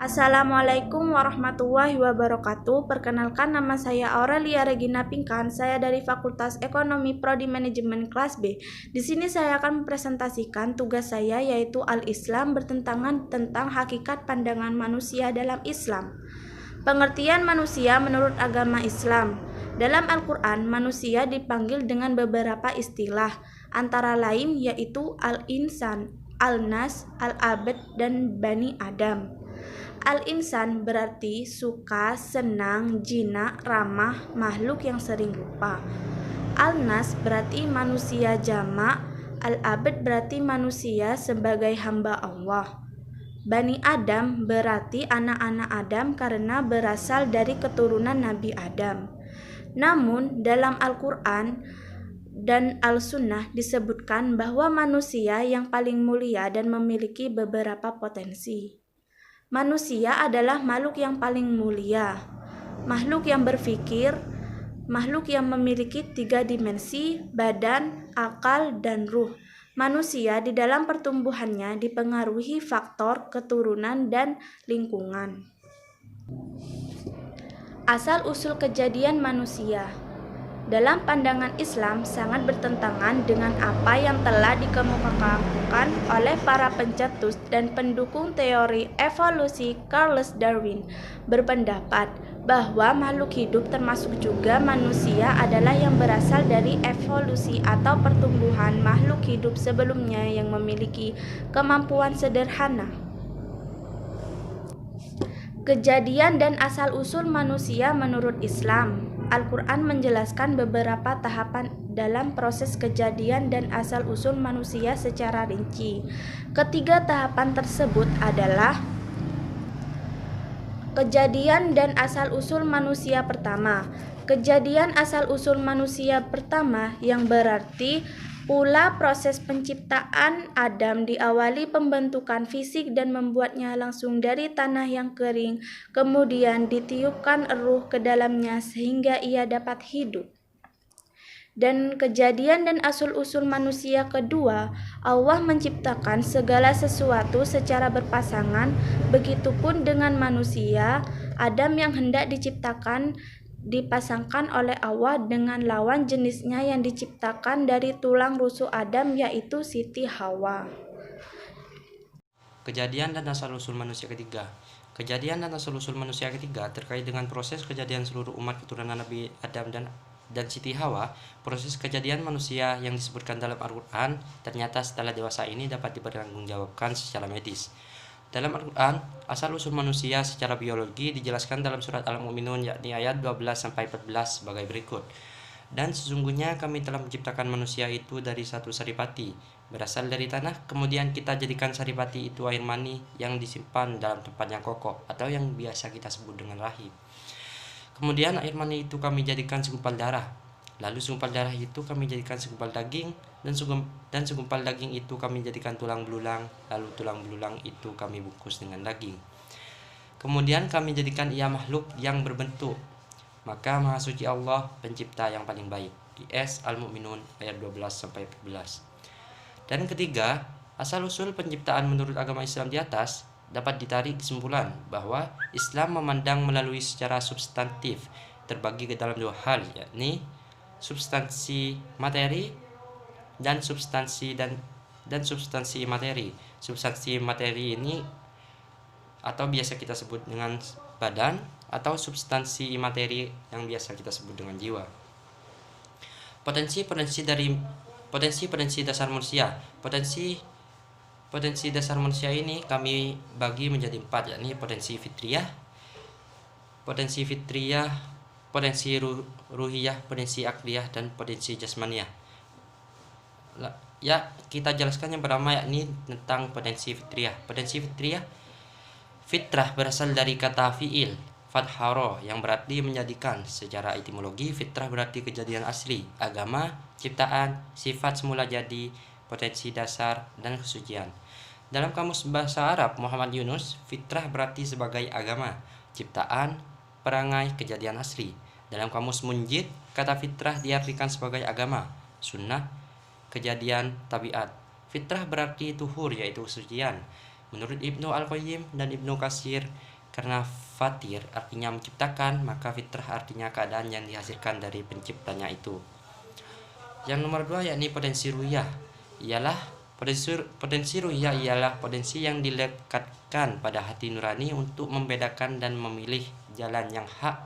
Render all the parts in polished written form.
Assalamualaikum warahmatullahi wabarakatuh. Perkenalkan, nama saya Aurelia Regina Pingkan. Saya dari Fakultas Ekonomi Prodi Manajemen kelas B. Di sini saya akan mempresentasikan tugas saya, yaitu Al-Islam bertentangan tentang hakikat pandangan manusia dalam Islam. Pengertian manusia menurut agama Islam. Dalam Al-Quran, manusia dipanggil dengan beberapa istilah, antara lain yaitu Al-Insan, Al-Nas, Al-Abd, dan Bani Adam. Al-insan berarti suka, senang, jinak, ramah, makhluk yang sering lupa. Al-nas berarti manusia jamak. Al-abd berarti manusia sebagai hamba Allah. Bani Adam berarti anak-anak Adam karena berasal dari keturunan Nabi Adam. Namun dalam Al-Quran dan Al-Sunnah disebutkan bahwa manusia yang paling mulia dan memiliki beberapa potensi. Manusia adalah makhluk yang paling mulia, makhluk yang berpikir, makhluk yang memiliki 3 dimensi, badan, akal, dan ruh. Manusia di dalam pertumbuhannya dipengaruhi faktor keturunan dan lingkungan. Asal-usul kejadian manusia. Dalam pandangan Islam sangat bertentangan dengan apa yang telah dikemukakan oleh para pencetus dan pendukung teori evolusi. Charles Darwin berpendapat bahwa makhluk hidup termasuk juga manusia adalah yang berasal dari evolusi atau pertumbuhan makhluk hidup sebelumnya yang memiliki kemampuan sederhana. Kejadian dan asal-usul manusia menurut Islam. Al-Quran menjelaskan beberapa tahapan dalam proses kejadian dan asal-usul manusia secara rinci. Ketiga tahapan tersebut adalah kejadian dan asal-usul manusia pertama. Kejadian asal-usul manusia pertama yang berarti pula proses penciptaan Adam diawali pembentukan fisik dan membuatnya langsung dari tanah yang kering, kemudian ditiupkan ruh ke dalamnya sehingga ia dapat hidup. Dan kejadian dan asal-usul manusia kedua, Allah menciptakan segala sesuatu secara berpasangan, begitupun dengan manusia. Adam yang hendak diciptakan dipasangkan oleh Allah dengan lawan jenisnya yang diciptakan dari tulang rusuk Adam, yaitu Siti Hawa. Kejadian dan asal-usul manusia ketiga. Kejadian dan asal-usul manusia ketiga terkait dengan proses kejadian seluruh umat keturunan Nabi Adam dan Siti Hawa. Proses kejadian manusia yang disebutkan dalam Al-Quran ternyata setelah dewasa ini dapat dipertanggungjawabkan secara medis. Dalam Al-Quran, asal-usul manusia secara biologi dijelaskan dalam surat Al-Mu'minun yakni ayat 12-14 sebagai berikut. Dan sesungguhnya kami telah menciptakan manusia itu dari satu saripati, berasal dari tanah, kemudian kita jadikan saripati itu air mani yang disimpan dalam tempat yang kokoh atau yang biasa kita sebut dengan rahim. Kemudian air mani itu kami jadikan segumpal darah. Lalu segumpal darah itu kami jadikan segumpal daging, dan segumpal daging itu kami jadikan tulang belulang, lalu tulang belulang itu kami bungkus dengan daging. Kemudian kami jadikan ia makhluk yang berbentuk. Maka Maha Suci Allah, pencipta yang paling baik. IS Al-Mu'minun ayat 12-14. Dan ketiga, asal-usul penciptaan menurut agama Islam di atas dapat ditarik kesimpulan bahwa Islam memandang melalui secara substantif terbagi ke dalam 2 hal, yakni substansi materi dan substansi materi. Substansi materi ini atau biasa kita sebut dengan badan, atau substansi materi yang biasa kita sebut dengan jiwa. Potensi dasar manusia. Potensi dasar manusia ini kami bagi menjadi 4, yakni potensi fitriyah, potensi ruhiyah, potensi akliyah, dan potensi jasmaniyah. Ya, kita jelaskan yang pertama yakni tentang potensi fitriyah. Potensi fitriyah, fitrah berasal dari kata fi'il, fatharo, yang berarti menjadikan. Secara etimologi, fitrah berarti kejadian asli, agama, ciptaan, sifat semula jadi, potensi dasar, dan kesucian. Dalam kamus bahasa Arab Muhammad Yunus, fitrah berarti sebagai agama, ciptaan, perangai, kejadian asli. Dalam kamus Munjid, kata fitrah diartikan sebagai agama, sunnah, kejadian, tabiat. Fitrah berarti tuhur, yaitu kesucian. Menurut Ibnu Al-Qayyim dan Ibnu Katsir, Karena fatir artinya menciptakan, maka fitrah artinya keadaan yang dihasilkan dari penciptanya itu. Yang nomor 2 yakni potensi ru'yah. Potensi ru'yah ialah potensi yang dilekatkan pada hati nurani untuk membedakan dan memilih jalan yang hak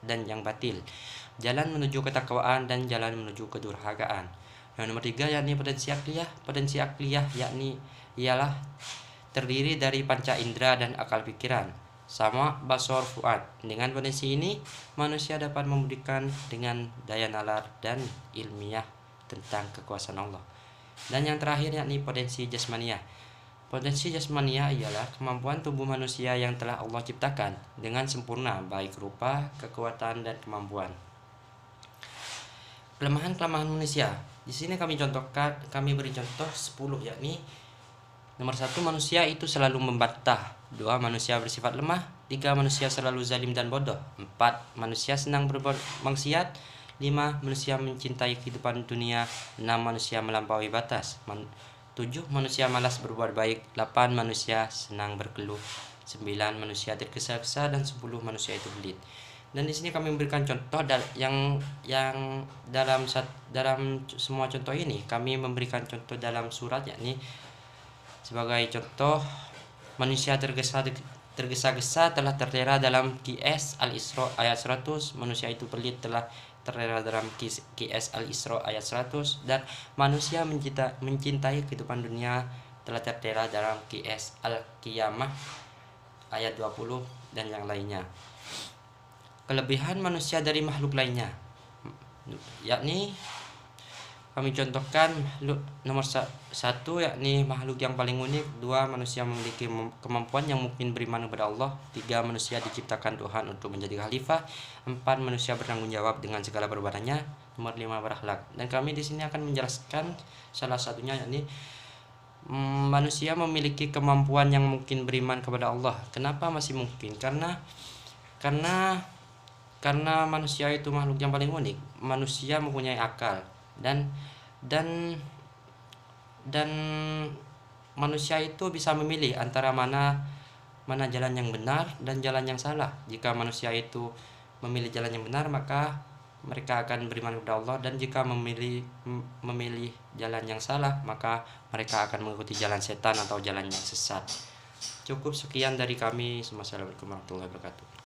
dan yang batil, jalan menuju ketakwaan dan jalan menuju kedurhakaan. Yang nomor 3 yakni potensi akliyah. Potensi akliyah ialah terdiri dari panca indera dan akal pikiran, sama basor fuad. Dengan potensi ini, manusia dapat membuktikan dengan daya nalar dan ilmiah tentang kekuasaan Allah. Dan yang terakhir yakni potensi jasmania. Potensi jasmania ialah kemampuan tubuh manusia yang telah Allah ciptakan dengan sempurna, baik rupa, kekuatan, dan kemampuan. Kelemahan-kelemahan manusia. Di sini kami beri contoh 10, yakni nomor 1, manusia itu selalu membantah. 2, manusia bersifat lemah. 3, manusia selalu zalim dan bodoh. 4, manusia senang berbuat maksiat. 5, manusia mencintai kehidupan dunia. 6, manusia melampaui batas. 7, manusia malas berbuat baik. 8, manusia senang berkeluh. 9, manusia tergesa-gesa. Dan 10, manusia itu pelit. Dan di sini kami memberikan contoh yang dalam semua contoh ini kami memberikan contoh dalam surat, yakni sebagai contoh, manusia tergesa-gesa telah tertera dalam QS Al-Isra ayat 100, manusia itu pelit telah tertera dalam QS Al-Isra ayat 100, dan manusia mencintai kehidupan dunia telah tertera dalam QS Al-Qiyamah ayat 20 dan yang lainnya. Kelebihan manusia dari makhluk lainnya, yakni kami contohkan nomor 1 yakni makhluk yang paling unik. 2, manusia memiliki kemampuan yang mungkin beriman kepada Allah. 3, manusia diciptakan Tuhan untuk menjadi khalifah. 4, manusia bertanggung jawab dengan segala perbuatannya. Nomor 5, berakhlak. Dan kami di sini akan menjelaskan salah satunya, yakni manusia memiliki kemampuan yang mungkin beriman kepada Allah. Kenapa masih mungkin? Karena manusia itu makhluk yang paling unik. Manusia mempunyai akal dan manusia itu bisa memilih antara mana jalan yang benar dan jalan yang salah. Jika manusia itu memilih jalan yang benar, maka mereka akan beriman kepada Allah, dan jika memilih jalan yang salah, maka mereka akan mengikuti jalan setan atau jalan yang sesat. Cukup sekian dari kami. Wassalamualaikum warahmatullahi wabarakatuh.